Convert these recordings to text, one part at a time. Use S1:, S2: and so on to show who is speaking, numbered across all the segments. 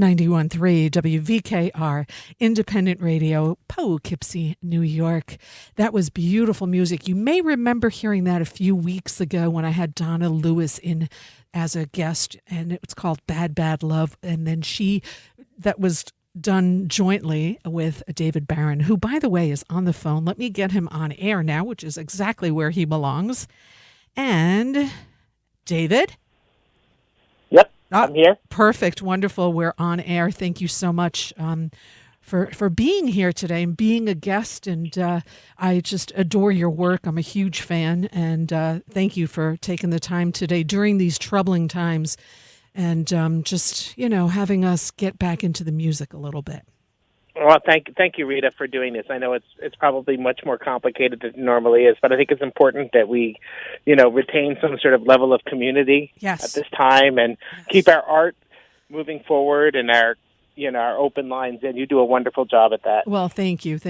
S1: .3 WVKR Independent Radio, Poughkeepsie, New York. That was beautiful music. You may remember hearing that a few weeks ago when I had Donna Lewis in as a guest, and it was called Bad Bad Love. And then that was done jointly with David Barron, who, by the way, is on the phone. Let me get him on air now, which is exactly where he belongs. And David?
S2: Yep, I'm here.
S1: Perfect. Wonderful. We're on air. Thank you so much for being here today and being a guest. And I just adore your work. I'm a huge fan. And thank you for taking the time today during these troubling times and just, having us get back into the music a little bit.
S2: Well, thank you, Rita, for doing this. I know it's probably much more complicated than it normally is, but I think it's important that we, retain some sort of level of community at this time and keep our art moving forward and our open lines, and you do a wonderful job at that.
S1: Well, thank you.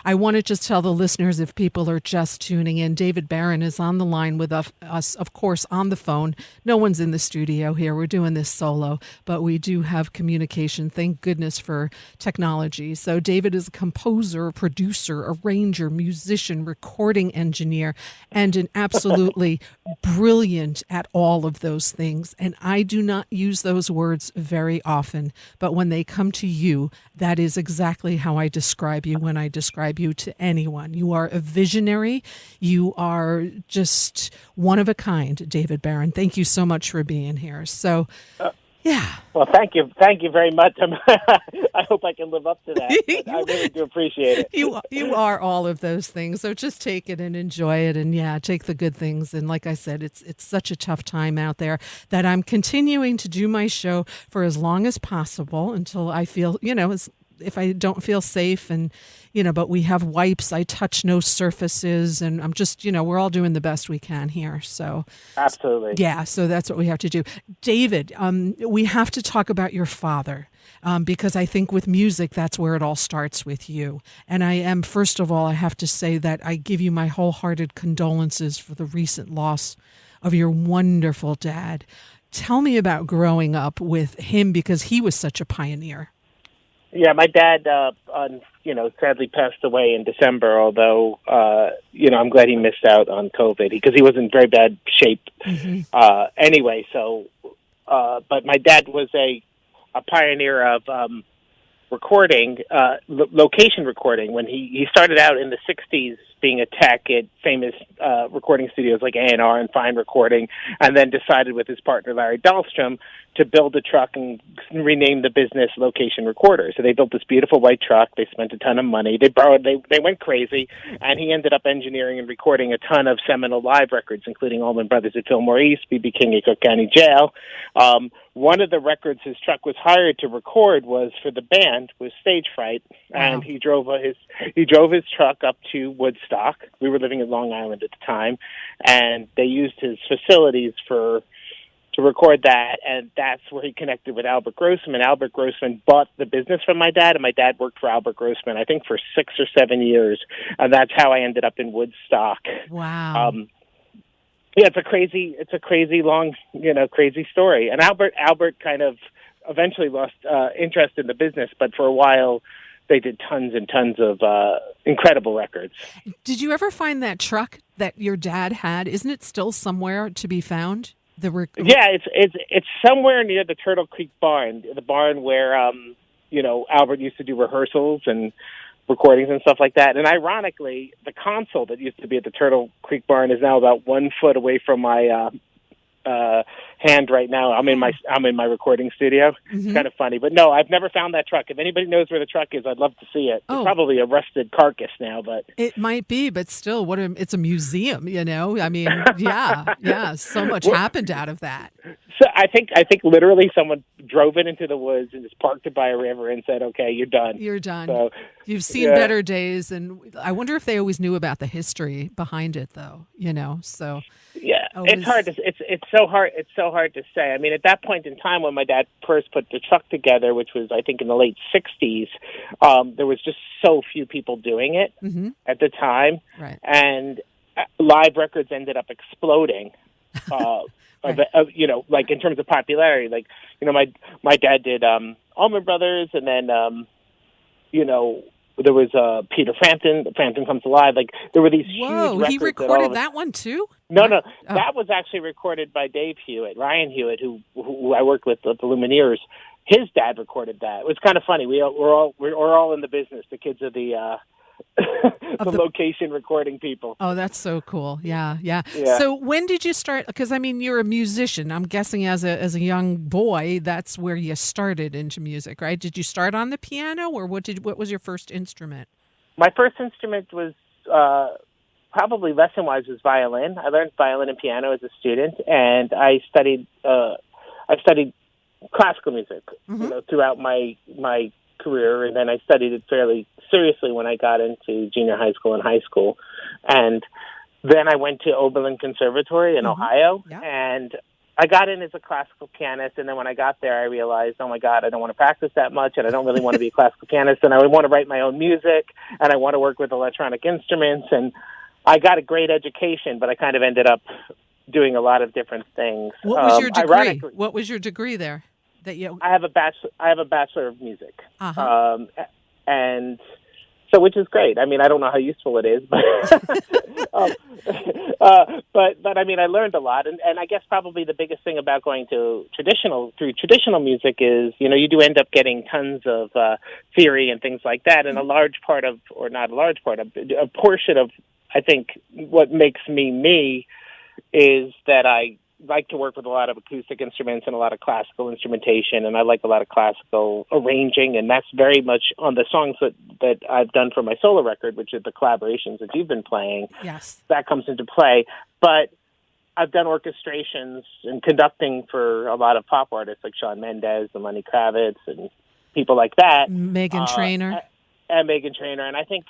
S1: I want to just tell the listeners, if people are just tuning in, David Barron is on the line with us, of course, on the phone. No one's in the studio here. We're doing this solo, but we do have communication. Thank goodness for technology. So David is a composer, producer, arranger, musician, recording engineer, and an absolutely brilliant at all of those things. And I do not use those words very often, but when they come to you, that is exactly how I describe you when I describe you to anyone. You are a visionary. You are just one of a kind, David Barron. Thank you so much for being here. So, yeah.
S2: Well, thank you very much. I hope I can live up to that. I really do appreciate it.
S1: You are all of those things. So just take it and enjoy it, and take the good things. And like I said, it's such a tough time out there that I'm continuing to do my show for as long as possible until I feel, if I don't feel safe, and but we have wipes. I touch no surfaces, and I'm just, we're all doing the best we can here. So
S2: absolutely,
S1: yeah. So that's what we have to do. David, we have to talk about your father. Because I think with music, that's where it all starts with you. And first of all, I have to say that I give you my wholehearted condolences for the recent loss of your wonderful dad. Tell me about growing up with him, because he was such a pioneer.
S2: Yeah, my dad, sadly passed away in December, although, I'm glad he missed out on COVID because he was in very bad shape anyway. So, but my dad was a pioneer of recording, location recording. When he started out in the 60s being a tech at famous recording studios like A&R and Fine Recording, and then decided with his partner Larry Dahlstrom to build a truck and rename the business Location Recorder. So they built this beautiful white truck. They spent a ton of money. They went crazy, and he ended up engineering and recording a ton of seminal live records, including Allman Brothers at Fillmore East, B.B. King at Cook County Jail. One of the records his truck was hired to record was for the band, was Stage Fright, and he drove his truck up to Woodstock. We were living in Long Island at the time, and they used his facilities to record that, and that's where he connected with Albert Grossman. Albert Grossman bought the business from my dad, and my dad worked for Albert Grossman, I think, for 6 or 7 years, and that's how I ended up in Woodstock.
S1: Wow.
S2: Yeah, it's a crazy long, crazy story. And Albert kind of eventually lost interest in the business, but for a while they did tons and tons of incredible records.
S1: Did you ever find that truck that your dad had? Isn't it still somewhere to be found?
S2: Yeah, it's somewhere near the Turtle Creek barn, the barn where Albert used to do rehearsals and recordings and stuff like that. And ironically, the console that used to be at the Turtle Creek barn is now about 1 foot away from my hand right now. I'm in my recording studio.
S1: Mm-hmm.
S2: It's kind of funny, but no, I've never found that truck. If anybody knows where the truck is, I'd love to see it. It's probably a rusted carcass now, but
S1: it might be. But still, it's a museum. I mean, yeah. So much happened out of that.
S2: So I think literally someone drove it into the woods and just parked it by a river and said, "Okay, you're done.
S1: You're done.
S2: So,
S1: you've seen better days." And I wonder if they always knew about the history behind it, though. So
S2: yeah, it's hard to it's so hard to say. I mean, at that point in time when my dad first put the truck together, which was I think in the late '60s, there was just so few people doing it at the time,
S1: right?
S2: And live records ended up exploding. Right. Like in terms of popularity, my dad did Allman Brothers, and then there was Peter Frampton. Frampton Comes Alive. Like there were these huge records.
S1: He recorded that one too?
S2: No, that was actually recorded by Dave Hewitt, Ryan Hewitt, who I worked with at the Lumineers. His dad recorded that. It was kind of funny. We're all in the business. The kids are the location recording people.
S1: Oh, that's so cool. Yeah. So when did you start? Because I mean, you're a musician. I'm guessing as a young boy, that's where you started into music, right? Did you start on the piano, or what was your first instrument?
S2: My first instrument was probably lesson-wise was violin. I learned violin and piano as a student, and I studied classical music throughout my career, and then I studied it fairly seriously when I got into junior high school and high school. And then I went to Oberlin Conservatory in Ohio, and I got in as a classical pianist. And then when I got there, I realized, oh my God, I don't want to practice that much, and I don't really want to be a classical pianist, and I want to write my own music, and I want to work with electronic instruments. And I got a great education, but I kind of ended up doing a lot of different things.
S1: What was your degree? What was your degree there?
S2: I have a bachelor of music, and so which is great. I mean, I don't know how useful it is, but but I mean, I learned a lot, and I guess probably the biggest thing about going through traditional music is you do end up getting tons of theory and things like that, and a portion of I think what makes me is that I like to work with a lot of acoustic instruments and a lot of classical instrumentation, and I like a lot of classical arranging, and that's very much on the songs that I've done for my solo record, which are the collaborations that you've been playing.
S1: Yes.
S2: That comes into play. But I've done orchestrations and conducting for a lot of pop artists like Shawn Mendes and Lenny Kravitz and people like that.
S1: Meghan Trainor.
S2: And Meghan Trainor. And I think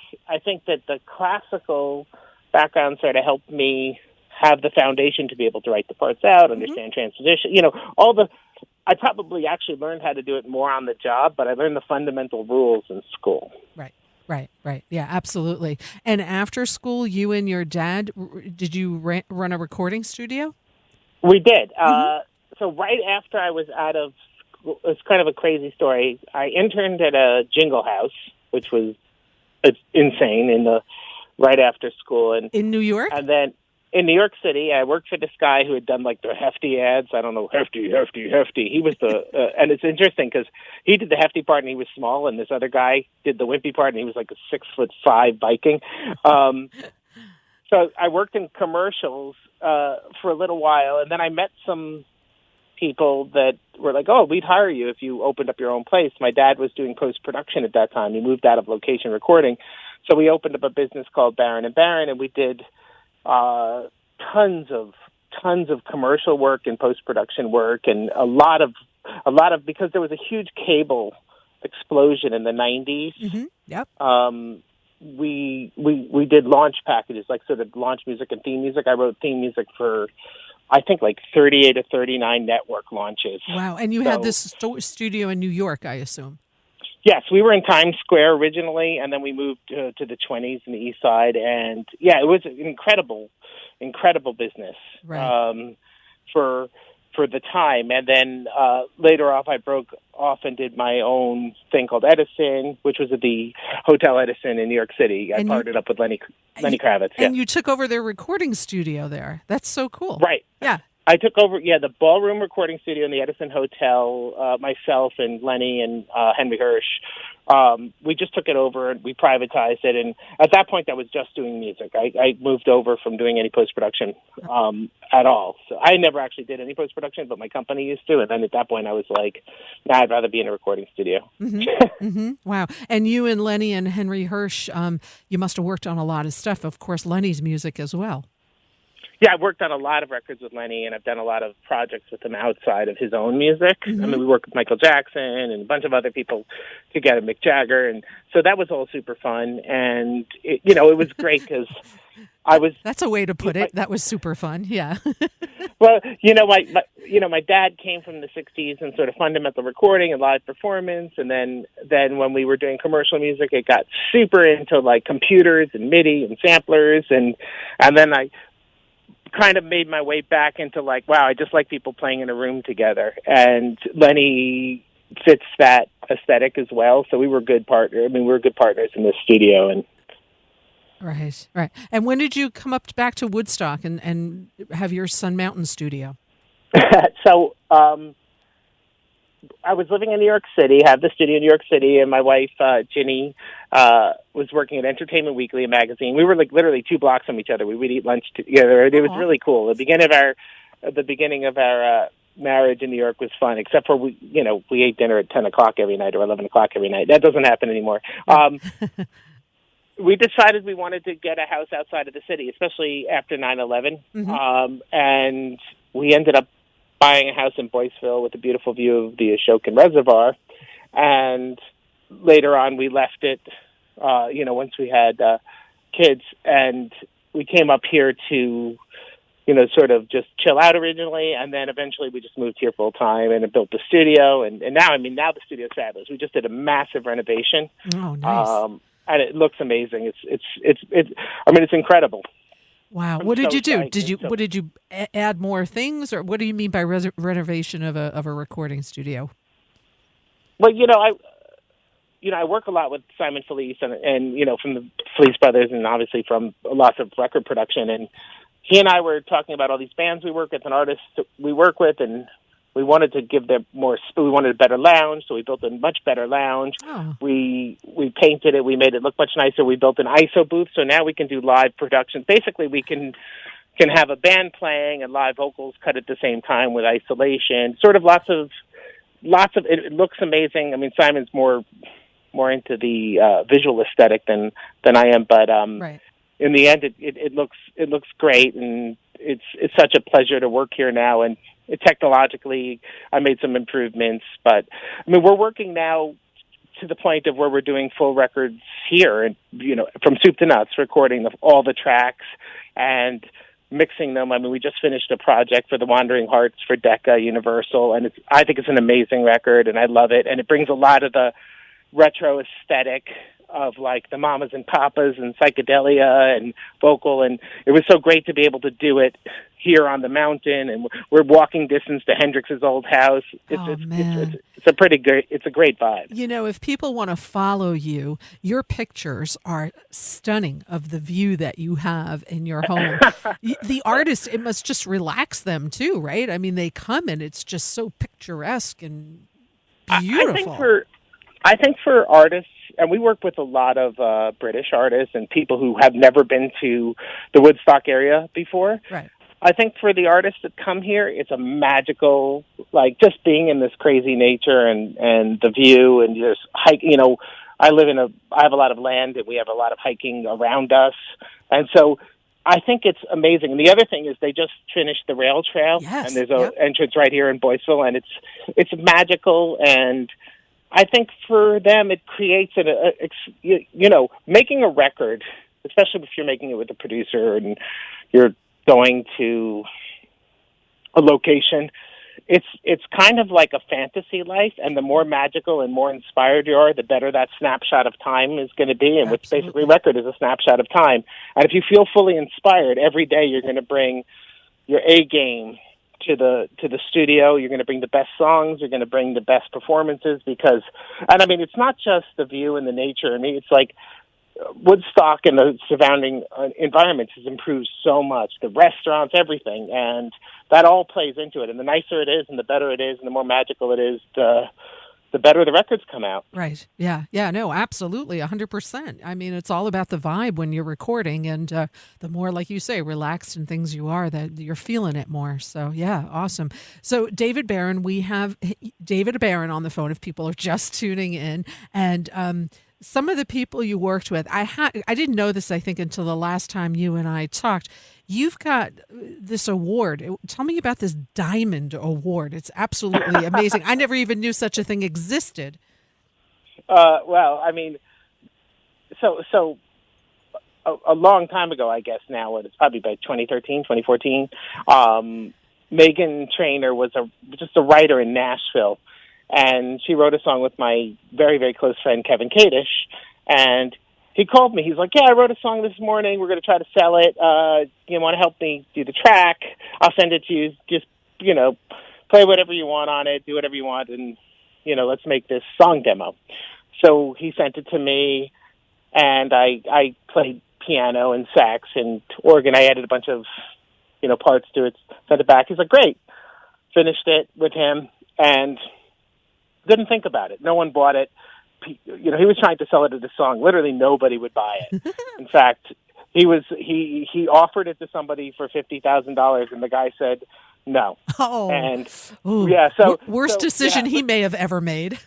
S2: that the classical background sort of helped me have the foundation to be able to write the parts out, understand transposition, I probably actually learned how to do it more on the job, but I learned the fundamental rules in school.
S1: Right. Yeah, absolutely. And after school, you and your dad, did you run a recording studio? We did.
S2: So right after I was out of school, it's kind of a crazy story. I interned at a jingle house, which was insane right after school. And
S1: in New York?
S2: And then in New York City, I worked for this guy who had done like the Hefty ads. I don't know, Hefty. He was and it's interesting because he did the Hefty part and he was small, and this other guy did the wimpy part and he was like a 6'5" Viking. So I worked in commercials for a little while, and then I met some people that were like, "Oh, we'd hire you if you opened up your own place." My dad was doing post-production at that time. He moved out of location recording. So we opened up a business called Barron and Barron, and we did tons of commercial work and post-production work, and a lot of because there was a huge cable explosion in the 90s.
S1: Mm-hmm. Yep.
S2: We did launch packages, like sort of launch music and theme music. I wrote theme music for, I think, like 38 or 39 network launches.
S1: Wow. And you had this studio in New York, I assume.
S2: Yes, we were in Times Square originally, and then we moved to the 20s in the East Side. And, yeah, it was an incredible business for the time. And then later off, I broke off and did my own thing called Edison, which was at the Hotel Edison in New York City. I partnered up with Lenny Kravitz.
S1: And you took over their recording studio there. That's so cool.
S2: Right.
S1: Yeah.
S2: I took over, the ballroom recording studio in the Edison Hotel, myself and Lenny and Henry Hirsch. We just took it over and we privatized it. And at that point, I was just doing music. I moved over from doing any post-production at all. So I never actually did any post-production, but my company used to. And then at that point, I was like, nah, I'd rather be in a recording studio.
S1: Mm-hmm. Mm-hmm. Wow. And you and Lenny and Henry Hirsch, you must have worked on a lot of stuff. Of course, Lenny's music as well.
S2: Yeah, I've worked on a lot of records with Lenny, and I've done a lot of projects with him outside of his own music.
S1: Mm-hmm.
S2: I mean, we worked with Michael Jackson and a bunch of other people together, Mick Jagger, and so that was all super fun. And it was great because I was.
S1: That's a way to put it. That was super fun. Yeah.
S2: Well, my dad came from the '60s and sort of fundamental recording and live performance, and then when we were doing commercial music, it got super into like computers and MIDI and samplers, and then I kind of made my way back into like, wow, I just like people playing in a room together. And Lenny fits that aesthetic as well. So we were good partners. I mean, we were good partners in the studio. And
S1: Right. And when did you come up back to Woodstock and have your Sun Mountain studio?
S2: So I was living in New York City, had the studio in New York City, and my wife, Ginny, was working at Entertainment Weekly, a magazine. We were like literally 2 blocks from each other. We would eat lunch together. It was really cool. The beginning of our marriage in New York was fun, except for we ate dinner at 10 o'clock every night or 11 o'clock every night. That doesn't happen anymore. We decided we wanted to get a house outside of the city, especially after 9/11.
S1: Mm-hmm.
S2: And we ended up buying a house in Boyceville with a beautiful view of the Ashokan Reservoir. And later on, we left it, once we had kids. And we came up here to, sort of just chill out originally. And then eventually we just moved here full time and built the studio. And now the studio's fabulous. We just did a massive renovation.
S1: Oh, nice.
S2: And it looks amazing. It's incredible.
S1: Wow. What did you do? What did you add more things, or what do you mean by renovation of a recording studio?
S2: Well, I work a lot with Simon Felice and from the Felice Brothers, and obviously from lots of record production. And he and I were talking about all these bands we work with and artists that we work with, and we wanted to give them more. We wanted a better lounge, so we built a much better lounge.
S1: Oh.
S2: We painted it. We made it look much nicer. We built an ISO booth, so now we can do live productions. Basically, we can have a band playing and live vocals cut at the same time with isolation. Sort of lots of. It looks amazing. I mean, Simon's more into the visual aesthetic than I am, but
S1: right.
S2: In the end, it looks great, and it's such a pleasure to work here now. And technologically, I made some improvements, but I mean, we're working now to the point of where we're doing full records here, and from soup to nuts, recording all the tracks and mixing them. I mean, we just finished a project for the Wandering Hearts for Decca Universal, and I think it's an amazing record, and I love it, and it brings a lot of the retro aesthetic of like the Mamas and Papas and psychedelia and vocal, and it was so great to be able to do it here on the mountain, and we're walking distance to Hendrix's old house. It's a pretty great. It's a great vibe.
S1: If people want to follow you, your pictures are stunning of the view that you have in your home. The artists, it must just relax them too, right? I mean, they come and it's just so picturesque and beautiful.
S2: I think for artists, and we work with a lot of British artists and people who have never been to the Woodstock area before.
S1: Right.
S2: I think for the artists that come here, it's a magical, like just being in this crazy nature and the view and just hike. I have a lot of land and we have a lot of hiking around us, and so I think it's amazing. And the other thing is they just finished the rail trail, and there's an entrance right here in Boyceville, and it's magical. And I think for them it creates making a record, especially if you're making it with a producer and you're going to a location, it's kind of like a fantasy life, and the more magical and more inspired you are, the better that snapshot of time is going to be, and which basically record is a snapshot of time. And if you feel fully inspired, every day you're going to bring your A game to the studio. You're going to bring the best songs, you're going to bring the best performances, because, and I mean, it's not just the view and the nature. I mean, it's like Woodstock and the surrounding environments has improved so much. The restaurants, everything, and that all plays into it. And the nicer it is, and the better it is, and the more magical it is, the better the records come out.
S1: Right. Yeah. Yeah. No, absolutely. 100%. I mean, it's all about the vibe when you're recording, and the more, like you say, relaxed and things you are, that you're feeling it more. So yeah, awesome. So David Barron, we have David Barron on the phone if people are just tuning in, and some of the people you worked with, I didn't know this, I think, until the last time you and I talked. You've got this award. Tell me about this Diamond Award. It's absolutely amazing. I never even knew such a thing existed.
S2: Well, I mean, so a long time ago, I guess now, it's probably by 2013, 2014, Megan Trainor was just a writer in Nashville. And she wrote a song with my very, very close friend, Kevin Kadish. And he called me. He's like, yeah, I wrote a song this morning. We're going to try to sell it. You want to help me do the track? I'll send it to you. Just, play whatever you want on it. Do whatever you want. And, let's make this song demo. So he sent it to me. And I played piano and sax and organ. I added a bunch of, parts to it. Sent it back. He's like, great. Finished it with him. And didn't think about it. No one bought it. He was trying to sell it as a song. Literally nobody would buy it. In fact, he offered it to somebody for $50,000, and the guy said no.
S1: Oh,
S2: and
S1: ooh.
S2: Yeah,
S1: worst decision he may have ever made.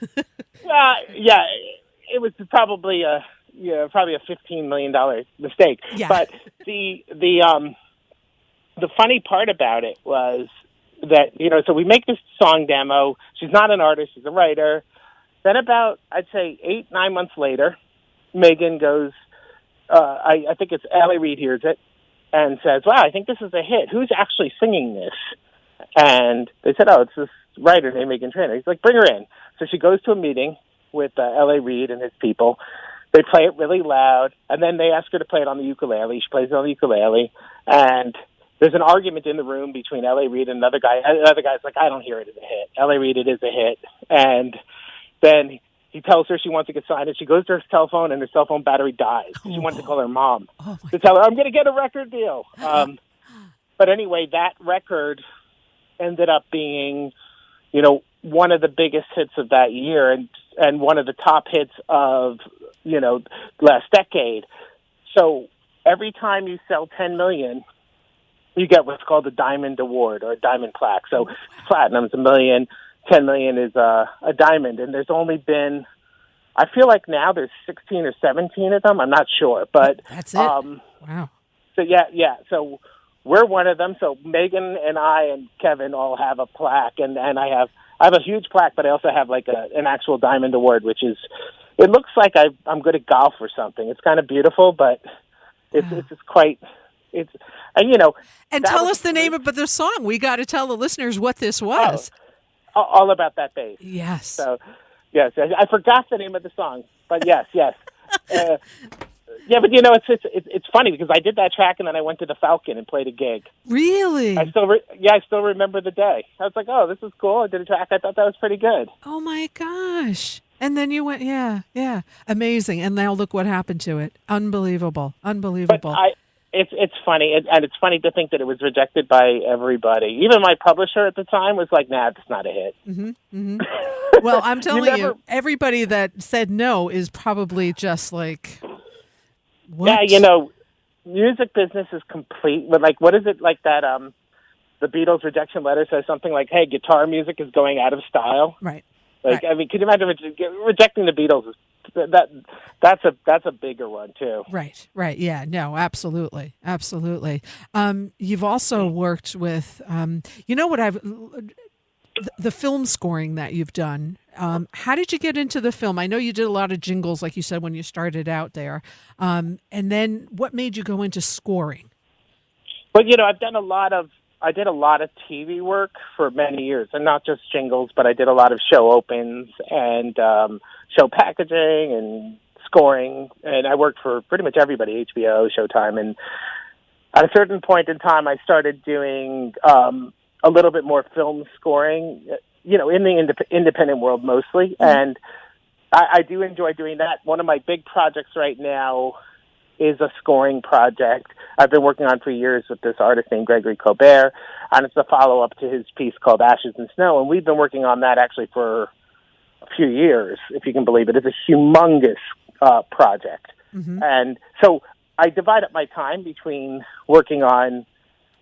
S2: Yeah, it was probably a $15 million mistake.
S1: Yeah.
S2: But the funny part about it was that, so we make this song demo. She's not an artist, she's a writer. Then about, I'd say 8-9 months later, Megan goes, I think it's Allie Reed hears it and says, wow, I think this is a hit. Who's actually singing this? And they said, oh, it's this writer named Megan Trainor. He's like, bring her in. So she goes to a meeting with L.A. Reid and his people. They play it really loud, and then they ask her to play it on the ukulele. She plays it on the ukulele, and there's an argument in the room between L.A. Reid and another guy. Another guy's like, I don't hear it as a hit. L.A. Reid, it is a hit. And then he tells her she wants to get signed, and she goes to her cell phone, and her cell phone battery dies. She wants to call her mom to tell her, I'm going to get a record deal. But anyway, that record ended up being, one of the biggest hits of that year and one of the top hits of, last decade. So every time you sell 10 million, you get what's called a Diamond Award or a Diamond Plaque. So platinum is $1 million, 10 million is a diamond. And there's only been, I feel like now there's 16 or 17 of them. I'm not sure, but
S1: that's it. Wow.
S2: So yeah. So we're one of them. So Megan and I and Kevin all have a plaque, and I have a huge plaque, but I also have like an actual Diamond Award, which is, it looks like I'm good at golf or something. It's kind of beautiful, but it's quite.
S1: And tell us the name of the song. We got to tell the listeners what this was.
S2: All About That Bass.
S1: Yes.
S2: So, yes, I forgot the name of the song, but yes. Yeah, but it's funny because I did that track and then I went to the Falcon and played a gig.
S1: Really?
S2: I still remember the day. I was like, oh, this is cool. I did a track. I thought that was pretty good.
S1: Oh my gosh. And then you went, yeah. Amazing. And now look what happened to it. Unbelievable.
S2: But It's funny, and it's funny to think that it was rejected by everybody. Even my publisher at the time was like, "Nah, it's not a hit."
S1: Mm-hmm, mm-hmm. Well, I'm telling you, everybody that said no is probably just like, what?
S2: Yeah, music business is complete. But like, what is it like that? The Beatles rejection letter says something like, "Hey, guitar music is going out of style."
S1: Right.
S2: Like,
S1: right.
S2: I mean, could you imagine rejecting the Beatles? That's a bigger one too.
S1: Right. Yeah. No. Absolutely. You've also worked with, what the film scoring that you've done. How did you get into the film? I know you did a lot of jingles, like you said, when you started out there. And then what made you go into scoring?
S2: Well, I did a lot of TV work for many years, and not just jingles, but I did a lot of show opens and show packaging and scoring, and I worked for pretty much everybody, HBO, Showtime, and at a certain point in time, I started doing a little bit more film scoring, in the independent world mostly, and I do enjoy doing that. One of my big projects right now is a scoring project I've been working on for years with this artist named Gregory Colbert, and it's a follow-up to his piece called Ashes and Snow, and we've been working on that actually for a few years, if you can believe it. It's a humongous project. Mm-hmm. And so I divide up my time between working on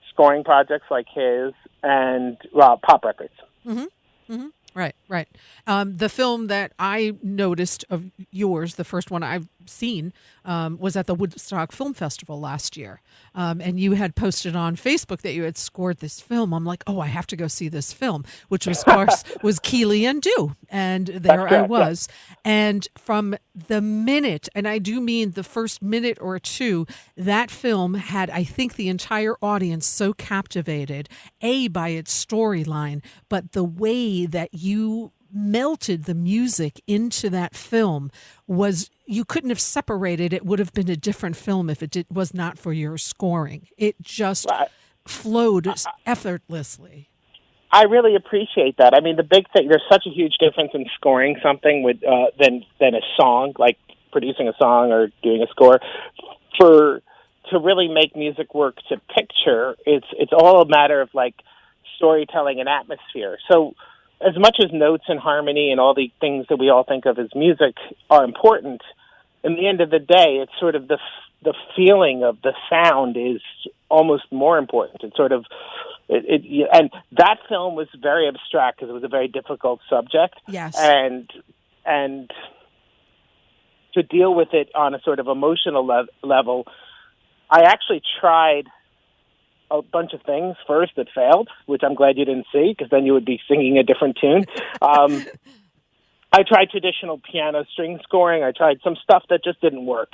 S2: scoring projects like his and pop records.
S1: Mm-hmm. Mm-hmm. Right. The film that I noticed of yours, the first one I've seen, was at the Woodstock Film Festival last year. And you had posted on Facebook that you had scored this film. I'm like, I have to go see this film, which was, of course, was Keely and Dew. And there I was. And from the minute, and I do mean the first minute or two, that film had, I think, the entire audience so captivated, by its storyline, but the way that you melted the music into that film was, you couldn't have separated. It would have been a different film if it was not for your scoring. It just flowed effortlessly.
S2: I really appreciate that. I mean, the big thing, there's such a huge difference in scoring something with than a song, like producing a song or doing a score. To really make music work to picture, it's all a matter of like storytelling and atmosphere. So as much as notes and harmony and all the things that we all think of as music are important, in the end of the day, it's sort of the feeling of the sound is almost more important. It's sort of and that film was very abstract because it was a very difficult subject.
S1: Yes,
S2: and to deal with it on a sort of emotional level, I actually tried a bunch of things first that failed, which I'm glad you didn't see, because then you would be singing a different tune. I tried traditional piano string scoring. I tried some stuff that just didn't work.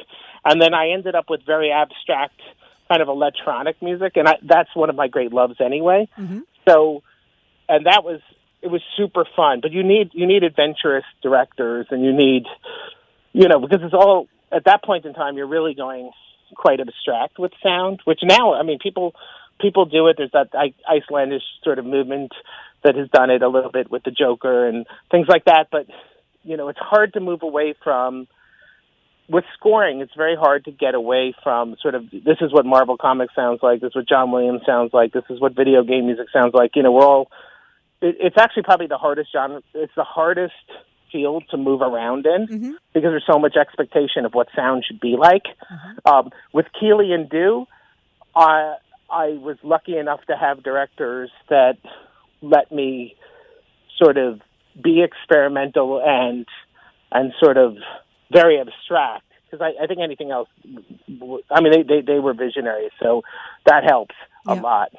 S2: And then I ended up with very abstract kind of electronic music, and that's one of my great loves anyway. Mm-hmm. So, and it was super fun. But you need adventurous directors, and you need, because it's all, at that point in time, you're really going quite abstract with sound, which now, I mean, people do it. There's that Icelandish sort of movement that has done it a little bit with the Joker and things like that. But, it's hard to move away from, with scoring, it's very hard to get away from sort of, this is what Marvel Comics sounds like, this is what John Williams sounds like, this is what video game music sounds like. It's actually probably the hardest genre. It's the hardest field to move around in, mm-hmm. because there's so much expectation of what sound should be like. Mm-hmm. With Keely and Dew, I was lucky enough to have directors that let me sort of be experimental and sort of very abstract, because I think anything else, I mean, they were visionaries, so that helps a lot.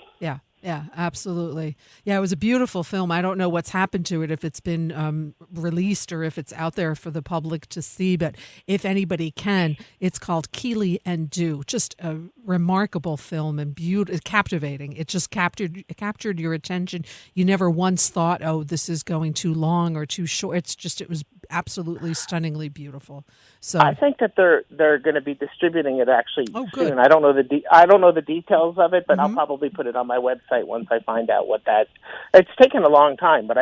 S1: Yeah, absolutely. Yeah, it was a beautiful film. I don't know what's happened to it, if it's been released or if it's out there for the public to see. But if anybody can, it's called Keely and Dew. Just a remarkable film and captivating. It just captured your attention. You never once thought, this is going too long or too short. It was absolutely stunningly beautiful. So
S2: I think that they're going to be distributing it actually
S1: good.
S2: soon. I don't know the details of it, but
S1: mm-hmm.
S2: I'll probably put it on my website once I find out what that. It's taken a long time, but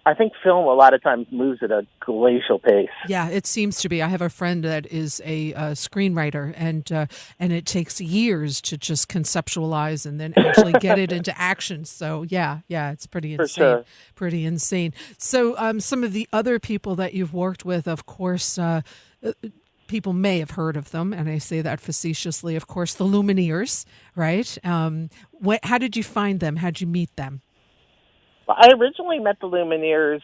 S2: I think film a lot of times moves at a glacial pace.
S1: Yeah, it seems to be. I have a friend that is a screenwriter, and it takes years to just conceptualize and then actually get it into action. So yeah, it's pretty insane.
S2: For sure.
S1: Pretty insane. So some of the other people that you've worked with, of course, people may have heard of them, and I say that facetiously. Of course, the Lumineers, right? How did you find them? How did you meet them?
S2: I originally met the Lumineers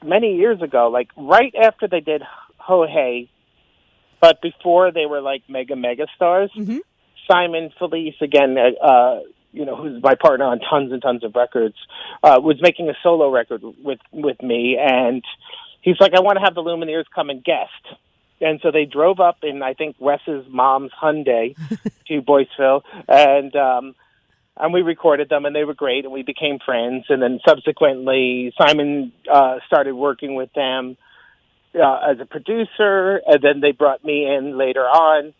S2: many years ago, like right after they did Ho Hey, but before they were like mega stars.
S1: Mm-hmm.
S2: Simon Felice, again, who's my partner on tons and tons of records, was making a solo record with me, and he's like, I want to have the Lumineers come and guest. And so they drove up in, I think, Wes's mom's Hyundai to Boyceville, and we recorded them, and they were great, and we became friends. And then subsequently, Simon started working with them as a producer, and then they brought me in later on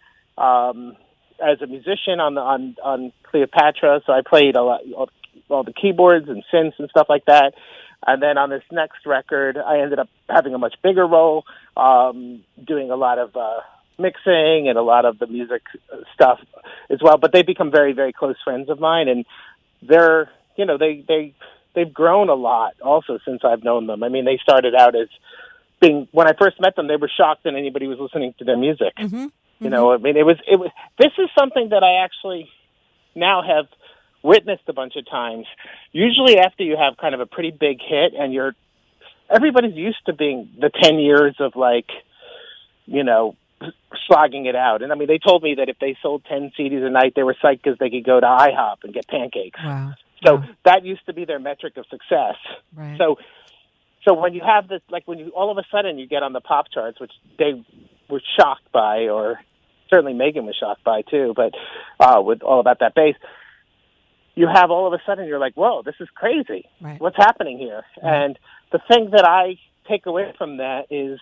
S2: as a musician on Cleopatra. So I played all the keyboards and synths and stuff like that. And then on this next record, I ended up having a much bigger role, doing a lot of mixing and a lot of the music stuff as well. But they've become very, very close friends of mine, and they're, they've grown a lot also since I've known them. I mean, they started out as being, when I first met them, they were shocked that anybody was listening to their music.
S1: Mm-hmm.
S2: You know, I mean, it was. This is something that I actually now have witnessed a bunch of times. Usually after you have kind of a pretty big hit and everybody's used to being the 10 years of slogging it out. And I mean, they told me that if they sold 10 CDs a night, they were psyched because they could go to IHOP and get pancakes.
S1: Wow.
S2: So that used to be their metric of success.
S1: Right.
S2: So when you have this, like when you all of a sudden you get on the pop charts, which they were shocked by, or certainly Megan was shocked by too, but with All About That Bass, you have all of a sudden you're like, whoa, this is crazy.
S1: Right.
S2: What's happening here?
S1: Right.
S2: And the thing that I take away from that is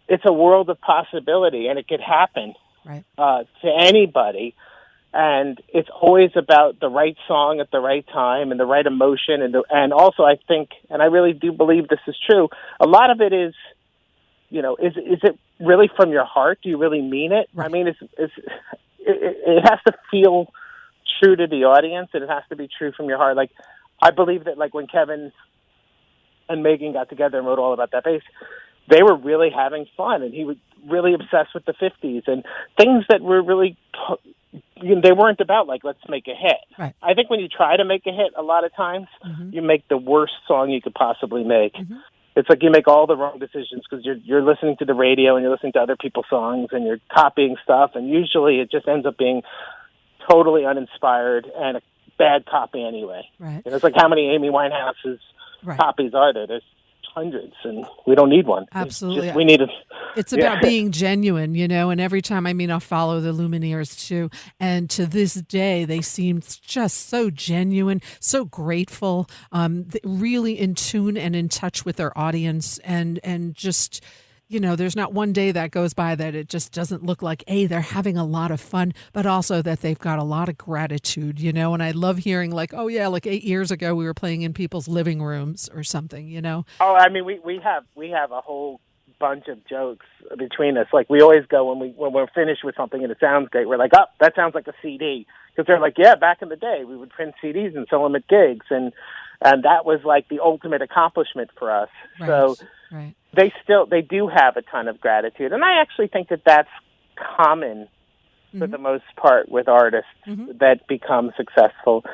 S2: it's a world of possibility, and it could happen to anybody. And it's always about the right song at the right time and the right emotion. And also I think, and I really do believe this is true, a lot of it is, is it really from your heart? Do you really mean it? Right. I mean, it has to feel true to the audience, and it has to be true from your heart. Like, I believe that, like, when Kevin and Megan got together and wrote All About That Bass, they were really having fun, and he was really obsessed with the 50s and things that were really, they weren't about, like, let's make a hit.
S1: Right.
S2: I think when you try to make a hit, a lot of times, you make the worst song you could possibly make. Mm-hmm. It's like you make all the wrong decisions because you're listening to the radio and you're listening to other people's songs and you're copying stuff, and usually it just ends up being totally uninspired and a bad copy anyway.
S1: Right.
S2: And it's like, how many Amy Winehouse's copies are there? There's hundreds, and we don't need one.
S1: Absolutely.
S2: We need it.
S1: It's about being genuine, and every time, I'll follow the Lumineers too. And to this day, they seem just so genuine, so grateful, really in tune and in touch with their audience, and just, there's not one day that goes by that it just doesn't look like, they're having a lot of fun, but also that they've got a lot of gratitude, and I love hearing like 8 years ago we were playing in people's living rooms or something,
S2: Oh, I mean, we have a whole bunch of jokes between us. Like, we always go when we're finished with something and it sounds great, we're like, oh, that sounds like a CD. Because they're like, yeah, back in the day we would print CDs and sell them at gigs, and that was like the ultimate accomplishment for us.
S1: Right.
S2: So
S1: right.
S2: They do have a ton of gratitude, and I actually think that that's common for the most part with artists that become successful.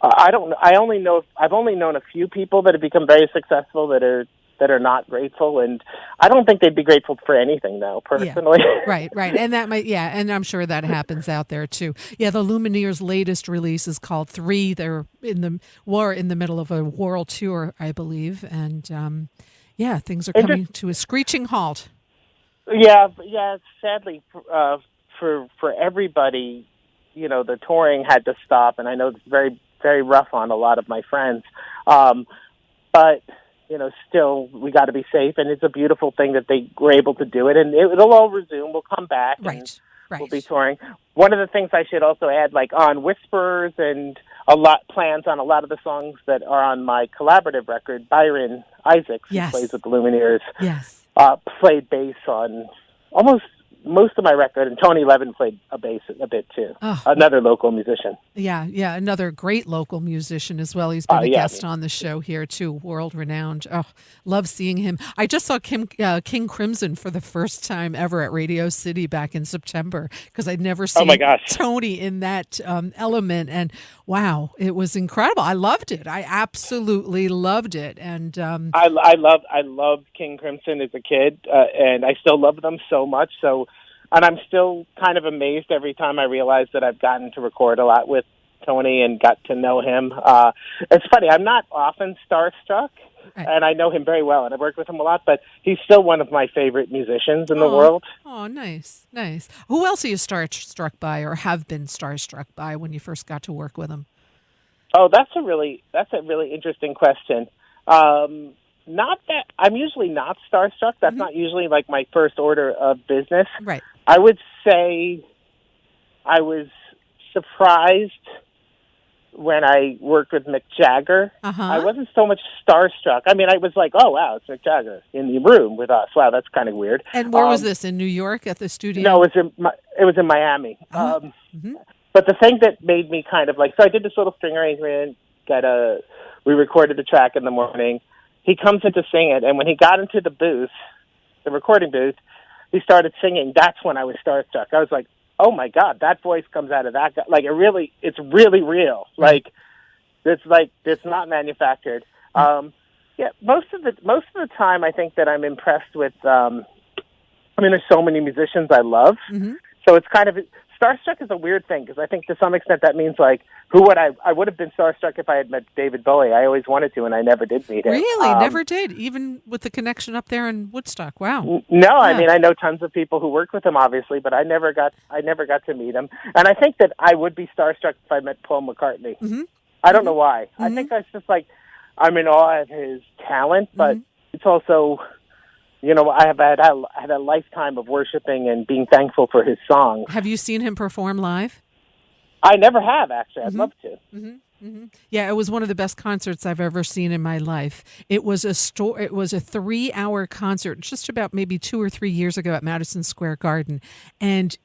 S2: I've only known a few people that have become very successful that are not grateful, and I don't think they'd be grateful for anything, though, personally.
S1: Yeah. Right. And that might, and I'm sure that happens out there too. Yeah, the Lumineers' latest release is called 3. They're in the middle of a world tour, I believe, and things are coming to a screeching halt.
S2: Yeah. Sadly, for everybody, the touring had to stop, and I know it's very, very rough on a lot of my friends, but. Still, we got to be safe, and it's a beautiful thing that they were able to do it, and it'll all resume. We'll come back,
S1: right.
S2: We'll be touring. One of the things I should also add, like on Whisperers and plans on a lot of the songs that are on my collaborative record. Byron Isaacs, who plays with the Lumineers, played bass on almost most of my record, and Tony Levin played a bass a bit too. Another local musician.
S1: Yeah, another great local musician as well. He's been a guest on the show here too, world renowned. Oh, love seeing him. I just saw King Crimson for the first time ever at Radio City back in September because I'd never seen Tony in that element, and wow, it was incredible. I loved it. I absolutely loved it, and
S2: I loved King Crimson as a kid, and I still love them so much. And I'm still kind of amazed every time I realize that I've gotten to record a lot with Tony and got to know him. It's funny, I'm not often starstruck, and I know him very well, and I've worked with him a lot, but he's still one of my favorite musicians in the world.
S1: Oh, nice. Who else are you starstruck by or have been starstruck by when you first got to work with him?
S2: Oh, that's a really interesting question. Not that I'm usually not starstruck. That's not usually like my first order of business.
S1: Right.
S2: I would say I was surprised when I worked with Mick Jagger. I wasn't so much starstruck. I mean, I was like, oh, wow, it's Mick Jagger in the room with us. Wow, that's kind of weird.
S1: And where was this, in New York at the studio?
S2: No, it was in Miami. But the thing that made me kind of like, so I did this little string arrangement, we recorded the track in the morning. He comes in to sing it, and when he got into the booth, the recording booth, he started singing. That's when I was starstruck. I was like, oh my God, that voice comes out of that guy. Like, it's really real. Like, it's not manufactured. Most of the time I think that I'm impressed with, there's so many musicians I love. So it's kind of, starstruck is a weird thing because I think to some extent that means like, I would have been starstruck if I had met David Bowie. I always wanted to, and I never did meet him.
S1: Really? Never did? Even with the connection up there in Woodstock? Wow.
S2: No, I mean, I know tons of people who worked with him, obviously, but I never got to meet him. And I think that I would be starstruck if I met Paul McCartney. I don't know why. I think that's just like, I'm in awe of his talent, but it's also, I have had a lifetime of worshiping and being thankful for his songs.
S1: Have you seen him perform live?
S2: I never have, actually. I'd love to.
S1: Yeah, it was one of the best concerts I've ever seen in my life. It was a 3-hour concert just about maybe 2 or 3 years ago at Madison Square Garden. And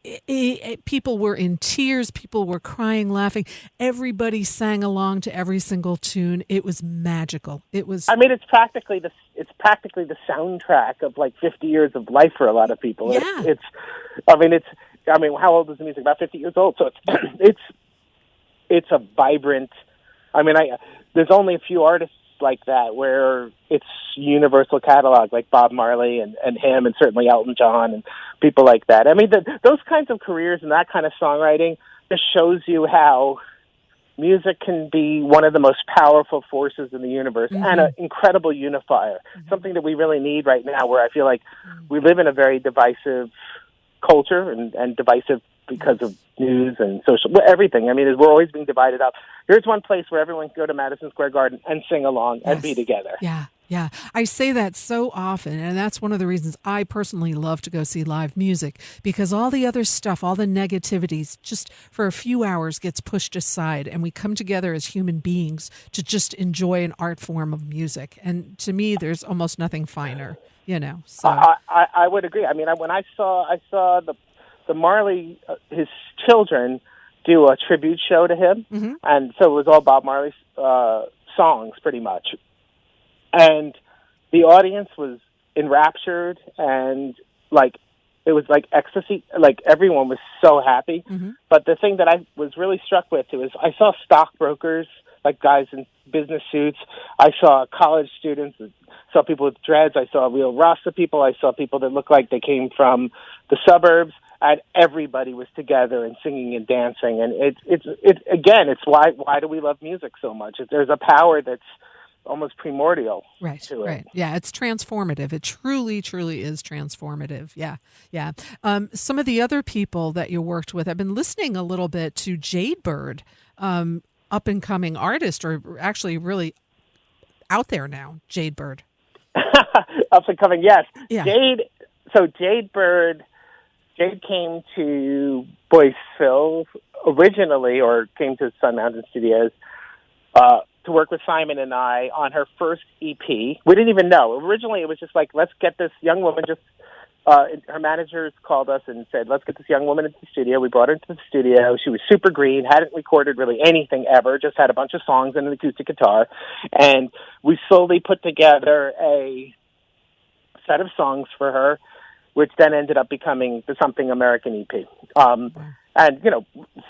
S1: people were in tears. People were crying, laughing. Everybody sang along to every single tune. It was magical. It was. I mean,
S2: it's practically the soundtrack of like 50 years of life for a lot of people.
S1: Yeah.
S2: How old is the music? About 50 years old. So it's a vibrant. There's only a few artists like that where it's universal catalog, like Bob Marley and him, and certainly Elton John and people like that. I mean, those kinds of careers and that kind of songwriting just shows you how music can be one of the most powerful forces in the universe and an incredible unifier, something that we really need right now, where I feel like we live in a very divisive culture and divisive because of news and social, everything. I mean, we're always being divided up. Here's one place where everyone can go to Madison Square Garden and sing along and be together.
S1: Yeah. I say that so often, and that's one of the reasons I personally love to go see live music, because all the other stuff, all the negativities, just for a few hours gets pushed aside, and we come together as human beings to just enjoy an art form of music. And to me, there's almost nothing finer, So
S2: I would agree. I mean, when I saw the Marley, his children, do a tribute show to him, and so it was all Bob Marley's songs, pretty much. And the audience was enraptured, and it was like ecstasy. Like, everyone was so happy. But the thing that I was really struck with was I saw stockbrokers, like guys in business suits. I saw college students. I saw people with dreads. I saw real Rasta people. I saw people that looked like they came from the suburbs. And everybody was together and singing and dancing. And it's why do we love music so much? There's a power that's almost primordial to it.
S1: Right. Yeah, it's transformative. It truly, truly is transformative. Yeah. Some of the other people that you worked with, I've been listening a little bit to Jadebird, up and coming artist, or actually really out there now, Jadebird.
S2: Up and coming, yes.
S1: Yeah.
S2: Jadebird came to Boyce Phil originally, or came to Sun Mountain Studios to work with Simon and I on her first EP. We didn't even know. Originally, it was just like, let's get this young woman her managers called us and said, let's get this young woman into the studio. We brought her into the studio. She was super green, hadn't recorded really anything ever, just had a bunch of songs and an acoustic guitar. And we slowly put together a set of songs for her, which then ended up becoming the Something American EP. And,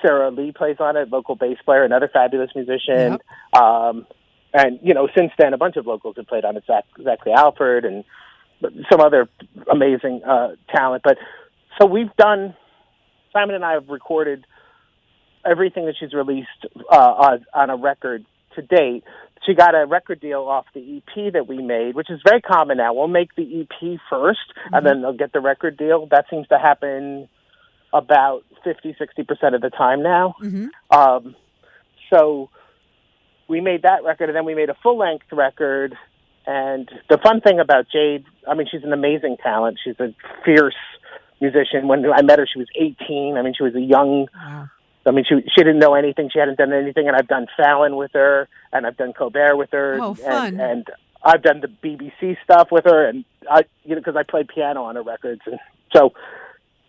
S2: Sarah Lee plays on it, local bass player, another fabulous musician. Yep. And, since then, a bunch of locals have played on it, Zachary Alford and some other amazing talent. But so Simon and I have recorded everything that she's released on a record to date. She got a record deal off the EP that we made, which is very common now. We'll make the EP first, and then they'll get the record deal. That seems to happen about 50-60% of the time now. So we made that record, and then we made a full-length record. And the fun thing about Jade, she's an amazing talent. She's a fierce musician. When I met her, she was 18. She was a young... Wow. She didn't know anything. She hadn't done anything, and I've done Fallon with her, and I've done Colbert with her.
S1: Oh, fun.
S2: And I've done the BBC stuff with her, and because I played piano on her records. And so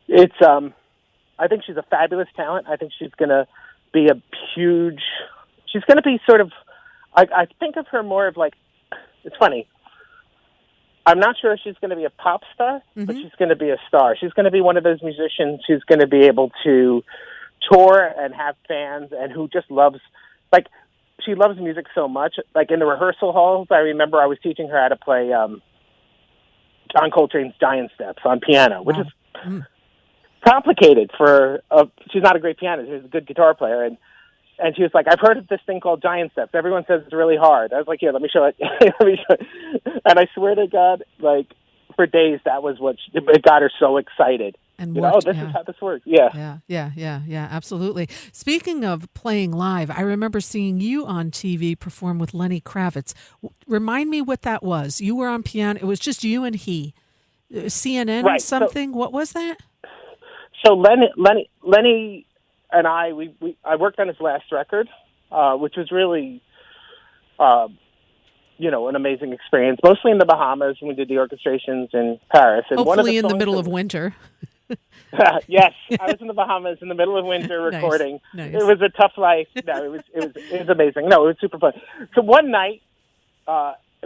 S2: it's... I think she's a fabulous talent. I think she's going to be she's going to be sort of, I think of her more of like, it's funny. I'm not sure if she's going to be a pop star, but she's going to be a star. She's going to be one of those musicians who's going to be able to tour and have fans and who just loves, she loves music so much. Like in the rehearsal halls, I remember I was teaching her how to play John Coltrane's Giant Steps on piano, which is complicated she's not a great pianist. She's a good guitar player. And she was like, I've heard of this thing called Giant Steps. Everyone says it's really hard. I was like, here, let me show it. And I swear to God, for days, that was it got her so excited. And this is how this works.
S1: Yeah, absolutely. Speaking of playing live, I remember seeing you on TV perform with Lenny Kravitz. Remind me what that was. You were on piano. It was just you and he. CNN
S2: right.
S1: something? What was that?
S2: So Lenny and I worked on his last record, which was really, an amazing experience. Mostly in the Bahamas, and we did the orchestrations in Paris. And
S1: hopefully in the middle of winter.
S2: Yes, I was in the Bahamas in the middle of winter recording.
S1: Nice.
S2: It was a tough life. No, it was amazing. No, it was super fun. So one night,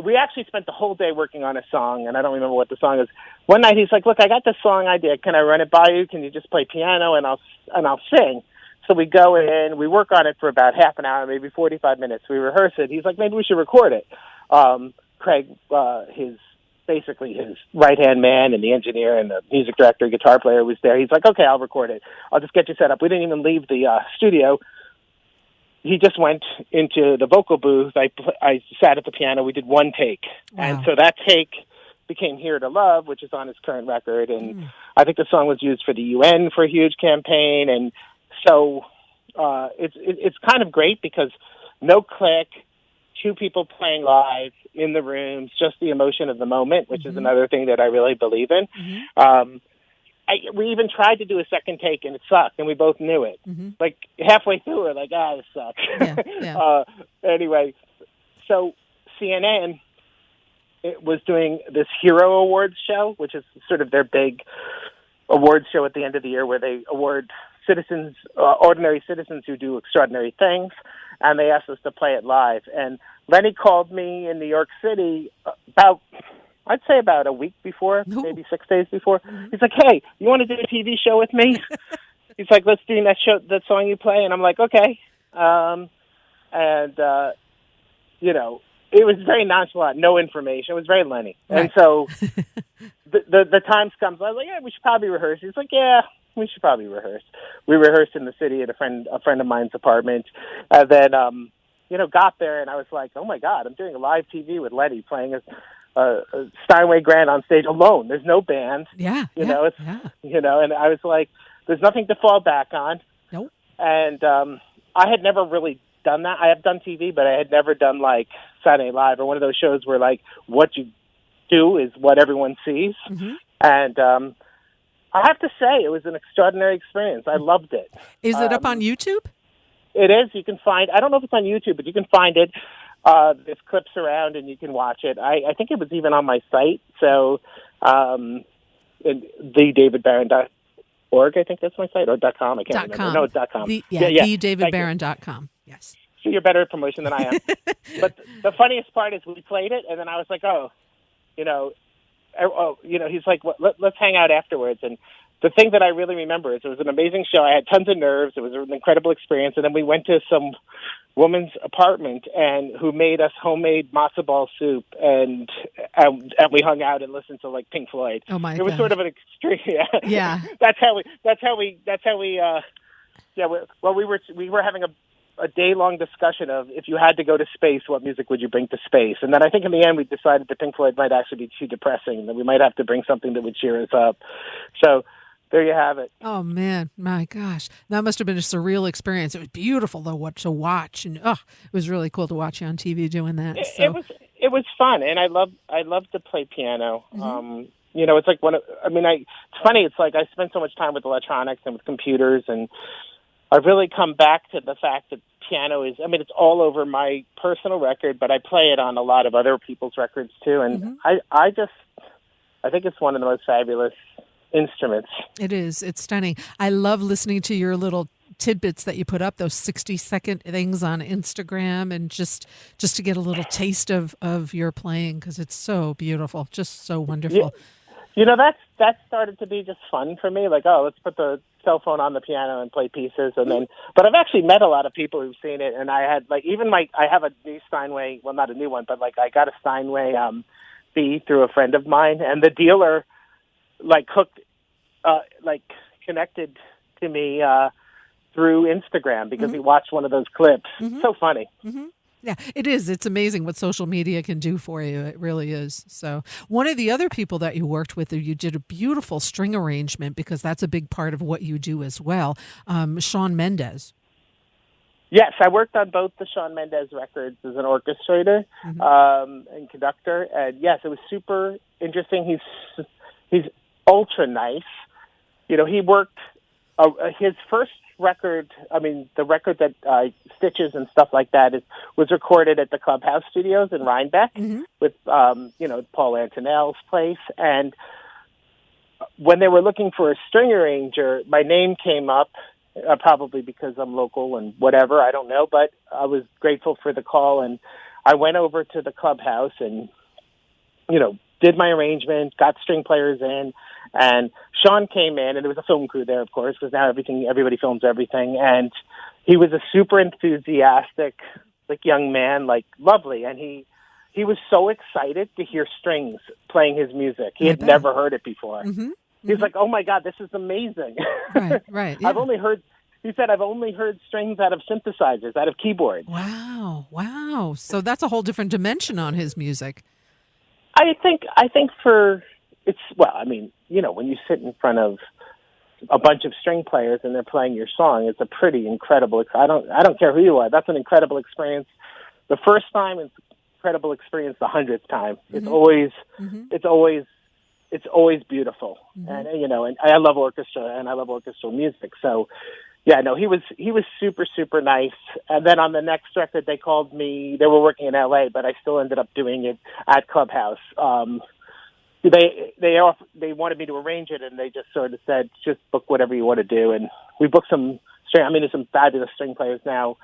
S2: we actually spent the whole day working on a song, and I don't remember what the song is. One night he's like, "Look, I got this song idea. Can I run it by you? Can you just play piano and I'll sing?" So we go in, we work on it for about half an hour, maybe 45 minutes. We rehearse it. He's like, "Maybe we should record it." Craig, his right-hand man and the engineer and the music director, guitar player was there. He's like, "Okay, I'll record it. I'll just get you set up." We didn't even leave the studio. He just went into the vocal booth. I sat at the piano. We did one take. Wow. And so that take became Here to Love, which is on his current record. And I think the song was used for the UN for a huge campaign. And so it's kind of great because no click, two people playing live in the rooms, just the emotion of the moment, which is another thing that I really believe in. We even tried to do a second take, and it sucked, and we both knew it. Like, halfway through, we're like, this sucks.
S1: Yeah.
S2: Anyway, so CNN was doing this Hero Awards show, which is sort of their big awards show at the end of the year where they award citizens, ordinary citizens who do extraordinary things, and they asked us to play it live. And Lenny called me in New York City I'd say about a week before, maybe 6 days before. He's like, "Hey, you want to do a TV show with me?" He's like, "Let's do that song you play." And I'm like, "Okay." It was very nonchalant, no information. It was very Lenny. Right. And so the times comes, I was like, "Yeah, we should probably rehearse." He's like, "Yeah, we should probably rehearse." We rehearsed in the city at a friend of mine's apartment. And then, got there, and I was like, "Oh, my God, I'm doing a live TV with Lenny playing a Steinway Grand on stage alone. There's no band." And I was like, there's nothing to fall back on.
S1: Nope.
S2: And I had never really done that. I have done TV, but I had never done like Saturday Night Live or one of those shows where like what you do is what everyone sees. And I have to say, it was an extraordinary experience. I loved it.
S1: Is it up on YouTube?
S2: It is. You can find. I don't know if it's on YouTube, but you can find it. There's clips around, and you can watch it. I think it was even on my site. So, thedavidbarron.org, I think that's my site, or .com. I can't remember. No, it's .com.
S1: thedavidbarron.com. Yes.
S2: So you're better at promotion than I am. But the funniest part is we played it, and then I was like, he's like, let's hang out afterwards. And the thing that I really remember is it was an amazing show. I had tons of nerves. It was an incredible experience. And then we went to some woman's apartment and who made us homemade matzo ball soup, and we hung out and listened to like Pink Floyd.
S1: Oh my!
S2: It was sort of an extreme.
S1: Yeah.
S2: We were having a day-long discussion of if you had to go to space, what music would you bring to space? And then I think in the end we decided that Pink Floyd might actually be too depressing, and that we might have to bring something that would cheer us up. So there you have it.
S1: Oh, man. My gosh. That must have been a surreal experience. It was beautiful, though, to watch. And it was really cool to watch you on TV doing that.
S2: It was fun, and I love to play piano.
S1: Mm-hmm.
S2: It's like it's funny. It's like I spend so much time with electronics and with computers, and I've really come back to the fact that piano is, it's all over my personal record, but I play it on a lot of other people's records too. And
S1: mm-hmm.
S2: I think it's one of the most fabulous instruments.
S1: It is. It's stunning. I love listening to your little tidbits that you put up, those 60-second things on Instagram, and just to get a little taste of your playing, because it's so beautiful, just so wonderful.
S2: That started to be just fun for me. Like, let's put the cell phone on the piano and play pieces, and then. But I've actually met a lot of people who've seen it, and I had I have a new Steinway. Well, not a new one, but I got a Steinway B through a friend of mine, and the dealer connected to me through Instagram because he watched one of those clips.
S1: Mm-hmm.
S2: So funny.
S1: Mm-hmm. Yeah, it is. It's amazing what social media can do for you. It really is. So one of the other people that you worked with, you did a beautiful string arrangement, because that's a big part of what you do as well. Shawn Mendes.
S2: Yes, I worked on both the Shawn Mendes records as an orchestrator and conductor. And yes, it was super interesting. He's ultra nice. He worked his first record. The record that Stitches and stuff like that was recorded at the Clubhouse Studios in Rhinebeck with Paul Antonel's place. And when they were looking for a string arranger, my name came up. Probably because I'm local and whatever, I don't know, but I was grateful for the call, and I went over to the Clubhouse and, did my arrangement, got string players in, and Shawn came in, and there was a film crew there, of course, because now everybody films everything, and he was a super enthusiastic, young man, lovely, and he was so excited to hear strings playing his music. He had never heard it before. Mm-hmm. He's like, "Oh my God, this is amazing!"
S1: Right. Yeah.
S2: He said, "I've only heard strings out of synthesizers, out of keyboards."
S1: Wow! So that's a whole different dimension on his music.
S2: I think when you sit in front of a bunch of string players and they're playing your song, it's a pretty incredible. I don't care who you are. That's an incredible experience. The first time, it's an incredible experience. The 100th time, it's always beautiful. Mm-hmm. And I love orchestra and I love orchestral music. So, yeah, no, he was super, super nice. And then on the next record, they called me. They were working in LA, but I still ended up doing it at Clubhouse. They wanted me to arrange it, and they just sort of said, just book whatever you want to do. And we booked some string. There's some fabulous string players now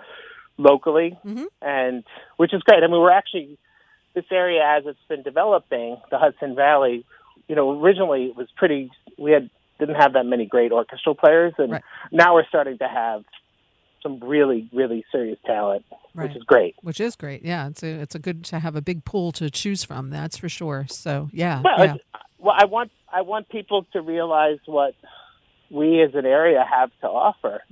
S2: locally, and which is great. We're actually, this area as it's been developing, the Hudson Valley. Originally it was didn't have that many great orchestral players, and now we're starting to have some really, really serious talent, which is great.
S1: Which is great, yeah. It's a good to have a big pool to choose from. That's for sure. So yeah.
S2: Well, I want people to realize what we as an area have to offer,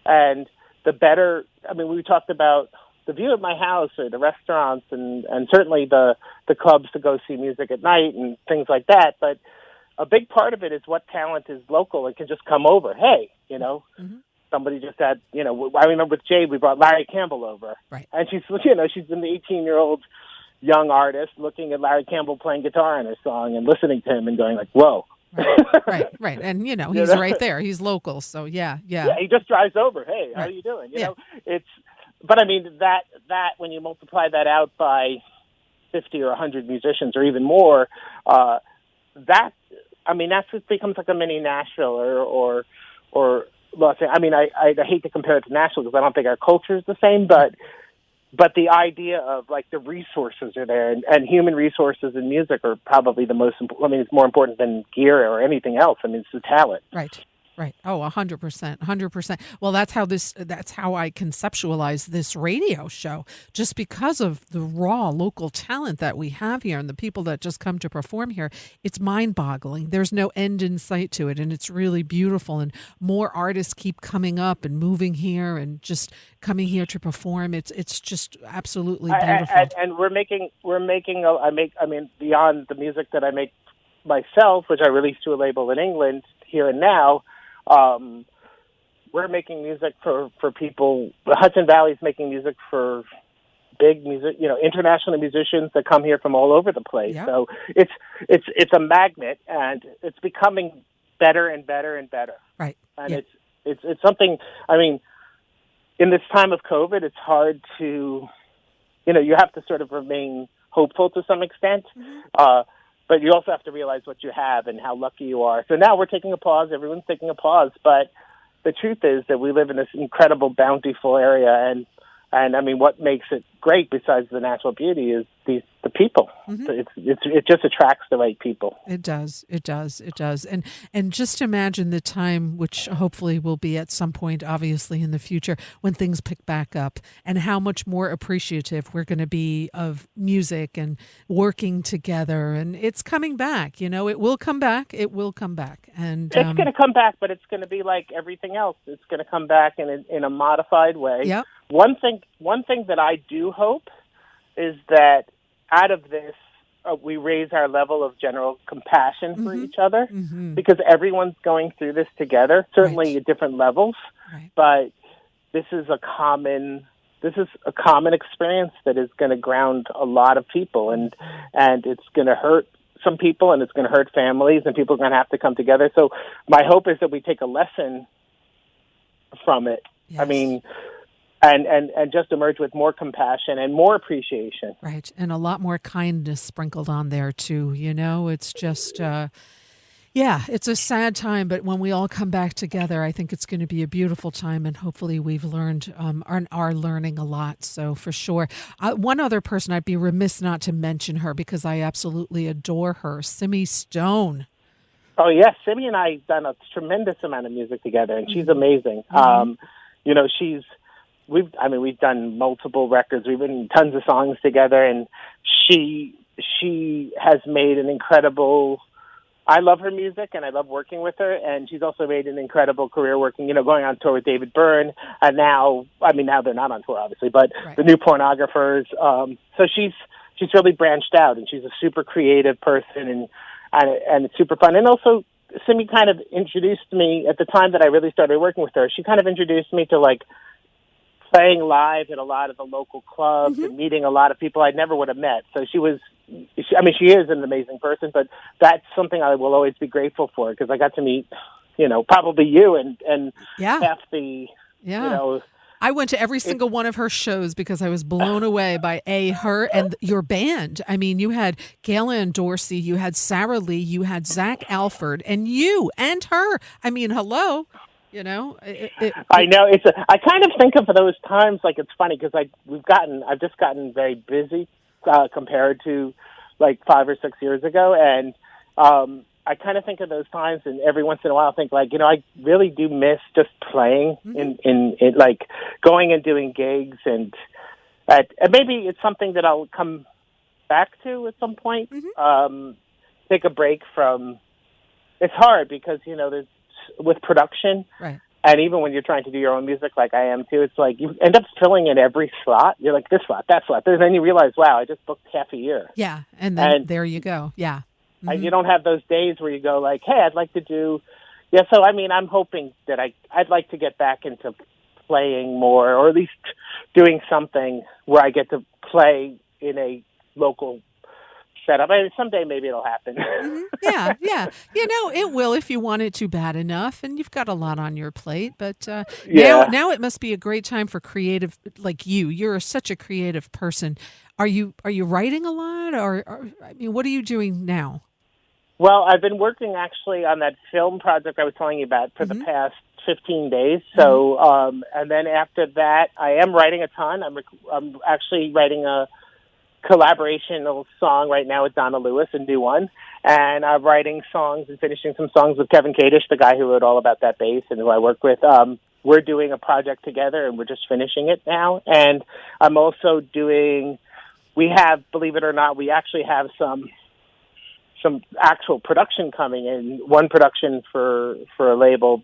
S2: and the better. We talked about the view of my house, or the restaurants, and certainly the clubs to go see music at night and things like that. But a big part of it is what talent is local and can just come over. Hey, somebody just had, I remember with Jade, we brought Larry Campbell over.
S1: Right.
S2: And she's an 18-year-old young artist looking at Larry Campbell playing guitar in her song and listening to him and going like, whoa,
S1: Right. And, he's right there. He's local. So, yeah.
S2: Yeah, he just drives over. Hey, how are you doing? You know, but I mean, that when you multiply that out by 50 or 100 musicians or even more, that just becomes like a mini Nashville or Los Angeles. I mean, I hate to compare it to Nashville because I don't think our culture is the same, but the idea of like the resources are there, and human resources in music are probably the most important. I mean, it's more important than gear or anything else. I mean, it's the talent.
S1: Right. Oh, 100%, 100%. Well, that's how I conceptualize this radio show, just because of the raw local talent that we have here and the people that just come to perform here. It's mind-boggling. There's no end in sight to it, and it's really beautiful. And more artists keep coming up and moving here and just coming here to perform. It's just absolutely beautiful.
S2: And we're making beyond the music that I make myself, which I release to a label in England here and now. We're making music for people. The Hudson Valley's making music for big music, international musicians that come here from all over the place. Yep. So it's a magnet, and it's becoming better and better and better.
S1: Right.
S2: And it's something. I mean, in this time of COVID, it's hard to, you have to sort of remain hopeful to some extent. Mm-hmm. But you also have to realize what you have and how lucky you are. So now we're taking a pause. Everyone's taking a pause. But the truth is that we live in this incredible, bountiful area. And I mean, what makes it great besides the natural beauty is the people. Mm-hmm. It just attracts the right people.
S1: It does. And just imagine the time, which hopefully will be at some point, obviously in the future, when things pick back up, and how much more appreciative we're going to be of music and working together. And it's coming back. It will come back. And
S2: it's going to come back, but it's going to be like everything else. It's going to come back in a modified way.
S1: Yep.
S2: One thing that I do hope is that out of this, we raise our level of general compassion for each other, because everyone's going through this together, certainly at different levels.
S1: Right.
S2: But this is a common experience that is going to ground a lot of people, and it's going to hurt some people, and it's going to hurt families, and people are going to have to come together. So my hope is that we take a lesson from it.
S1: Yes.
S2: I mean, and just emerge with more compassion and more appreciation.
S1: Right. And a lot more kindness sprinkled on there too. It's just, it's a sad time, but when we all come back together, I think it's going to be a beautiful time, and hopefully we've learned, are learning a lot. So for sure. One other person, I'd be remiss not to mention her because I absolutely adore her, Simi Stone.
S2: Oh yes. Simi and I have done a tremendous amount of music together, and she's amazing. Mm-hmm. We've done multiple records. We've written tons of songs together, and she has made an incredible. I love her music, and I love working with her. And she's also made an incredible career working, going on tour with David Byrne, and now they're not on tour, obviously, but the New Pornographers. So she's really branched out, and she's a super creative person, and it's super fun. And also, Simi kind of introduced me at the time that I really started working with her. She kind of introduced me to playing live at a lot of the local clubs and meeting a lot of people I never would have met. So she is an amazing person, but that's something I will always be grateful for, because I got to meet, probably you and half the,
S1: I went to every single one of her shows because I was blown away by her and your band. I mean, you had Gayla and Dorsey, you had Sarah Lee, you had Zach Alford, and you and her. I mean, hello. I know I kind of think of those times like it's funny because I've just gotten very busy compared to 5 or 6 years ago, and I kind of think of those times, and every once in a while I think I really do miss just playing in going and doing gigs, and maybe it's something that I'll come back to at some point. Take a break from. It's hard because there's. With production, right?
S2: And even when you're trying to do your own music, like I am too, it's like you end up filling in every slot. You're like, this slot, that slot. Then you realize, wow, I just booked half a year.
S1: Yeah, and then there you go. Yeah.
S2: And you don't have those days where you go like, hey, I'd like to do... Yeah, so I'm hoping that I'd like to get back into playing more, or at least doing something where I get to play in a local set up. I mean, someday maybe it'll happen.
S1: Yeah. It will if you want it to bad enough, and you've got a lot on your plate. But now it must be a great time for creative, like you. You're such a creative person. Are you writing a lot, or I mean, what are you doing now?
S2: Well, I've been working actually on that film project I was telling you about for the past 15 days. So, and then after that, I am writing a ton. I'm actually writing a collaborational song right now with Donna Lewis, a new one. And I'm writing songs and finishing some songs with Kevin Kadish, the guy who wrote All About That Bass and who I work with. We're doing a project together, and we're just finishing it now. And I'm also doing, believe it or not, we actually have some actual production coming in. One production for a label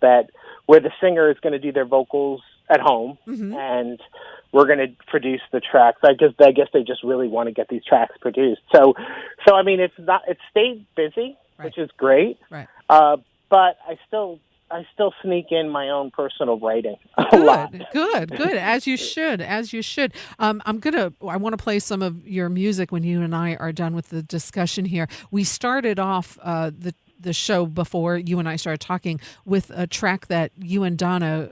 S2: where the singer is going to do their vocals at home, and we're going to produce the tracks. I guess they just really want to get these tracks produced. So I mean, it's stayed busy, which is great.
S1: Right.
S2: But I still sneak in my own personal writing a lot.
S1: Good. As you should. I want to play some of your music when you and I are done with the discussion here. We started off the show before you and I started talking with a track that you and Donna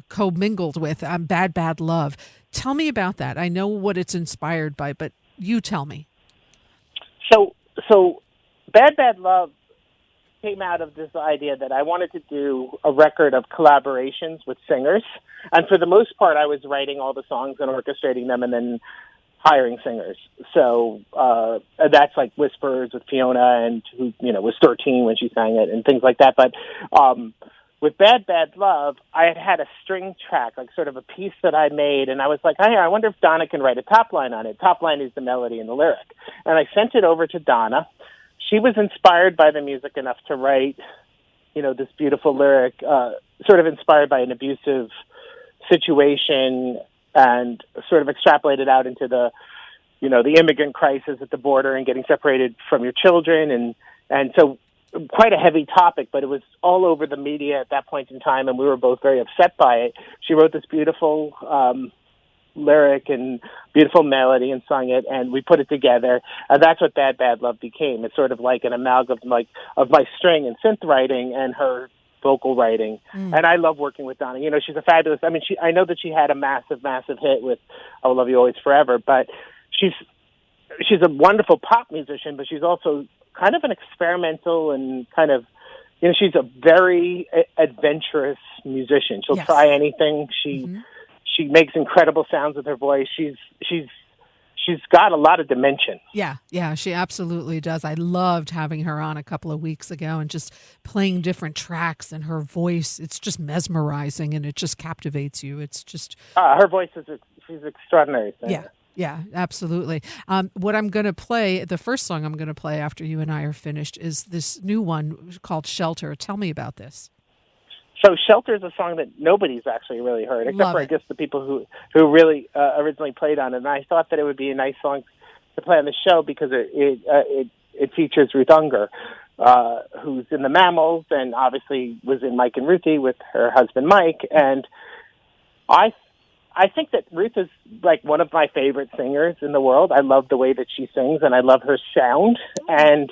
S1: co-mingled with, Bad Bad Love. Tell me about that. I know what it's inspired by, but you tell me.
S2: So Bad Bad Love came out of this idea that I wanted to do a record of collaborations with singers. And for the most part, I was writing all the songs and orchestrating them and then hiring singers. So that's like Whispers with Fiona, and who was 13 when she sang it, and things like that. But with Bad Bad Love, I had a string track, like sort of a piece that I made, and I was like, hey, I wonder if Donna can write a top line on it. Top line is the melody and the lyric. And I sent it over to Donna. She was inspired by the music enough to write, this beautiful lyric, sort of inspired by an abusive situation, and sort of extrapolated out into the immigrant crisis at the border and getting separated from your children. And so quite a heavy topic, but it was all over the media at that point in time, and we were both very upset by it. She wrote this beautiful lyric and beautiful melody and sung it, and we put it together, and that's what Bad Bad Love became. It's sort of like an amalgam of my string and synth writing and her vocal writing. And I love working with Donna. She's a fabulous, I know that she had a massive hit with I Will Love You Always Forever, but she's a wonderful pop musician, but she's also kind of an experimental and kind of, she's a very adventurous musician. She'll try anything. She makes incredible sounds with her voice. She's got a lot of dimension.
S1: Yeah, she absolutely does. I loved having her on a couple of weeks ago and just playing different tracks, and her voice, it's just mesmerizing, and it just captivates you. It's just...
S2: her voice she's extraordinary.
S1: Yeah, absolutely. What I'm going to play, the first song I'm going to play after you and I are finished, is this new one called Shelter. Tell me about this.
S2: So Shelter is a song that nobody's actually really heard, except for, I guess, the people who really originally played on it. And I thought that it would be a nice song to play on the show because it features Ruth Unger, who's in the Mammals and obviously was in Mike and Ruthie with her husband Mike. And I think that Ruth is like one of my favorite singers in the world. I love the way that she sings, and I love her sound. And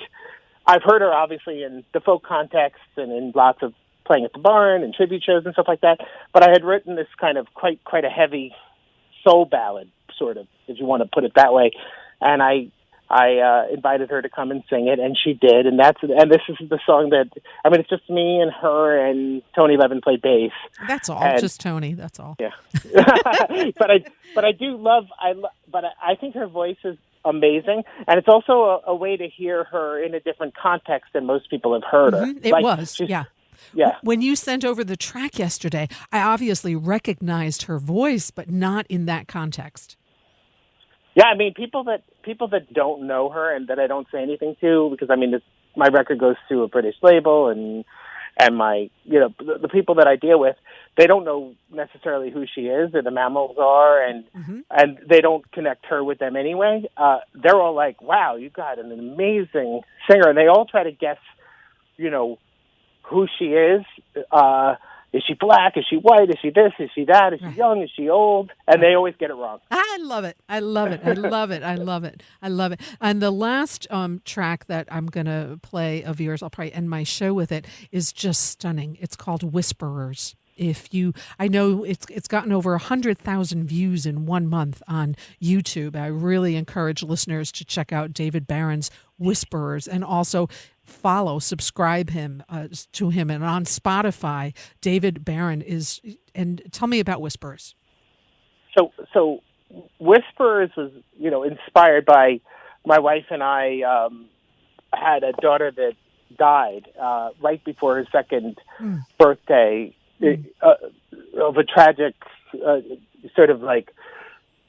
S2: I've heard her obviously in the folk context and in lots of playing at the barn and tribute shows and stuff like that. But I had written this kind of quite a heavy soul ballad, sort of, if you want to put it that way. And I invited her to come and sing it, and she did. And this is the song that, it's just me and her, and Tony Levin played bass.
S1: That's all, just Tony. That's all.
S2: Yeah. but I think her voice is amazing, and it's also a way to hear her in a different context than most people have heard her.
S1: It was, yeah. Yeah. When you sent over the track yesterday, I obviously recognized her voice, but not in that context.
S2: Yeah, people that don't know her and that I don't say anything to, because my record goes through a British label, and my the people that I deal with, they don't know necessarily who she is or the Mammals are, and they don't connect her with them anyway. They're all like, "Wow, you got an amazing singer," and they all try to guess, who she is. is she black? Is she white? Is she this? Is she that? Is she young? Is she old? And they always get it wrong.
S1: I love it. I love it. I love it. I love it. I love it. And the last track that I'm going to play of yours, I'll probably end my show with it, is just stunning. It's called Whisperers. I know it's gotten over 100,000 views in 1 month on YouTube. I really encourage listeners to check out David Barron's Whisperers, and also subscribe to him, and on Spotify. David Barron is. And tell me about Whisperers.
S2: So Whisperers was, inspired by my wife and I. Had a daughter that died right before her second birthday. Of a tragic sort of like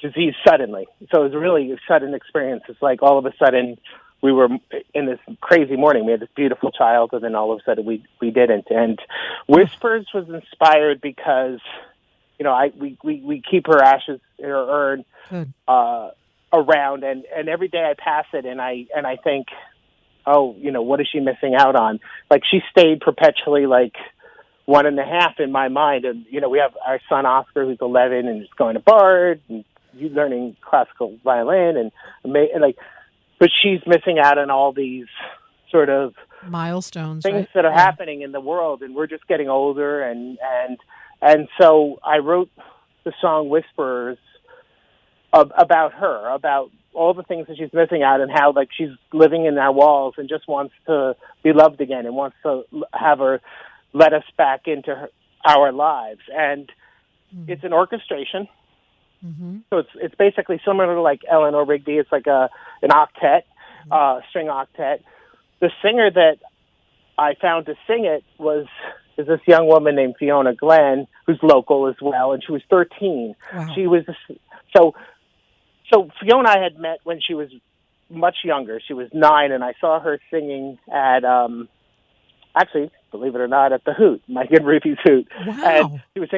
S2: disease suddenly. So it was really a sudden experience. It's like all of a sudden we were in this crazy morning. We had this beautiful child, and then all of a sudden we didn't. And Whispers was inspired because, we keep her ashes in her urn around, and every day I pass it and I think, what is she missing out on? Like, she stayed perpetually like 1.5 in my mind. And, we have our son Oscar, who's 11 and is going to Bard and learning classical violin but she's missing out on all these sort of
S1: milestones,
S2: things
S1: right?
S2: that are happening in the world, and we're just getting older. And so I wrote the song Whisperers about her, about all the things that she's missing out, and how, like, she's living in our walls and just wants to be loved again and wants to have her let us back into our lives. And it's an orchestration. Mm-hmm. So it's basically similar to like Eleanor Rigby. It's like an octet, string octet. The singer that I found to sing it is this young woman named Fiona Glenn, who's local as well, and she was 13. Wow. She was so Fiona I had met when she was much younger. She was 9, and I saw her singing at actually, believe it or not, at the Hoot, my good Ruthie's Hoot.
S1: Wow.
S2: And she was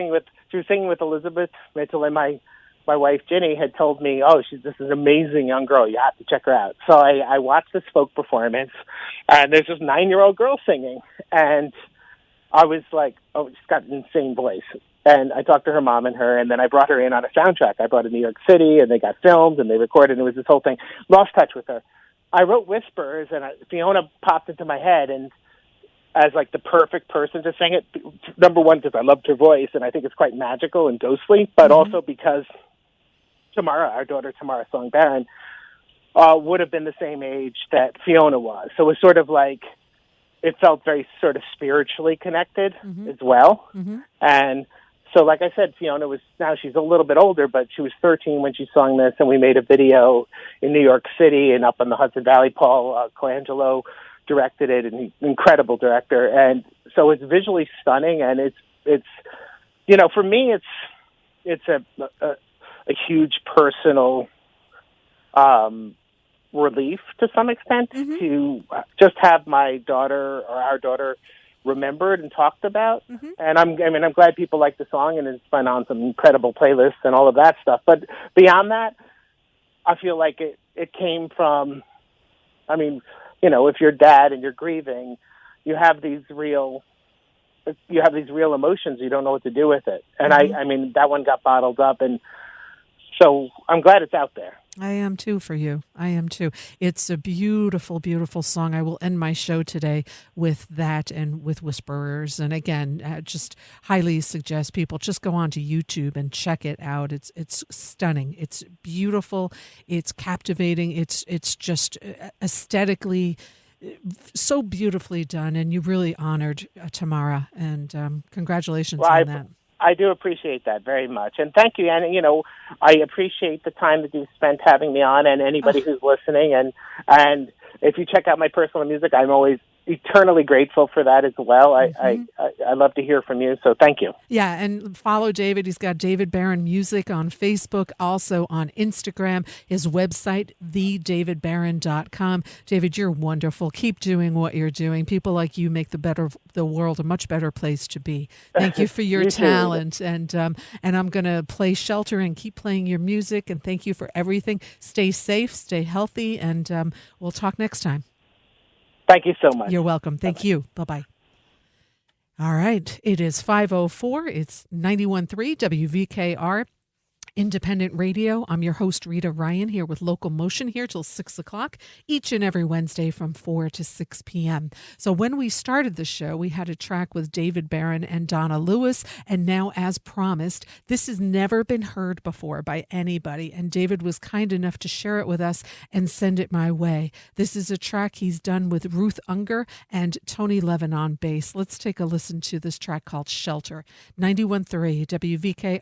S2: singing with Elizabeth Mitchell, and my wife Ginny had told me, this is an amazing young girl. You have to check her out. So I watched this folk performance, and there's this 9-year-old girl singing, and I was like, she's got an insane voice. And I talked to her mom and her, and then I brought her in on a soundtrack. I brought her to New York City, and they got filmed, and they recorded, and it was this whole thing. Lost touch with her. I wrote Whispers, and Fiona popped into my head, and as like the perfect person to sing it. Number one, because I loved her voice, and I think it's quite magical and ghostly, but also because our daughter Tamara Song Barron, would have been the same age that Fiona was. So it was sort of like, it felt very sort of spiritually connected as well. Mm-hmm. And so, like I said, Fiona she's a little bit older, but she was 13 when she sang this, and we made a video in New York City and up in the Hudson Valley. Paul Colangelo directed it, an incredible director. And so it's visually stunning, and it's for me, it's a huge personal relief to some extent to just have my daughter or our daughter remembered and talked about. And I'm glad people like the song, and it's been on some incredible playlists and all of that stuff. But beyond that, I feel like it came from, if you're dad and you're grieving, you have these real emotions. You don't know what to do with it. And that one got bottled up, and so I'm glad it's out there.
S1: I am too for you. I am too. It's a beautiful, beautiful song. I will end my show today with that and with Whisperers. And again, just highly suggest people just go on to YouTube and check it out. It's stunning. It's beautiful. It's captivating. It's just aesthetically so beautifully done. And you really honored Tamara. And congratulations on that.
S2: I do appreciate that very much. And thank you. And, I appreciate the time that you've spent having me on, and anybody who's listening. And if you check out my personal music, I'm always eternally grateful for that as well. I love to hear from you, so thank you.
S1: Yeah, and follow David. He's got David Barron Music on Facebook, also on Instagram. His website, thedavidbarron.com. David, you're wonderful. Keep doing what you're doing. People like you make the world a much better place to be. Thank you for your talent. And I'm going to play Shelter and keep playing your music. And thank you for everything. Stay safe, stay healthy, and we'll talk next time.
S2: Thank you so much.
S1: You're welcome. Thank you. Bye-bye. All right. It is 5:04. It's 91.3 WVKR. Independent Radio. I'm your host, Rita Ryan, here with LocalMotion here till 6 o'clock each and every Wednesday from 4 to 6 p.m. So when we started the show, we had a track with David Barron and Donna Lewis. And now, as promised, this has never been heard before by anybody. And David was kind enough to share it with us and send it my way. This is a track he's done with Ruth Unger and Tony Levin on bass. Let's take a listen to this track called Shelter. 91.3 WVKR.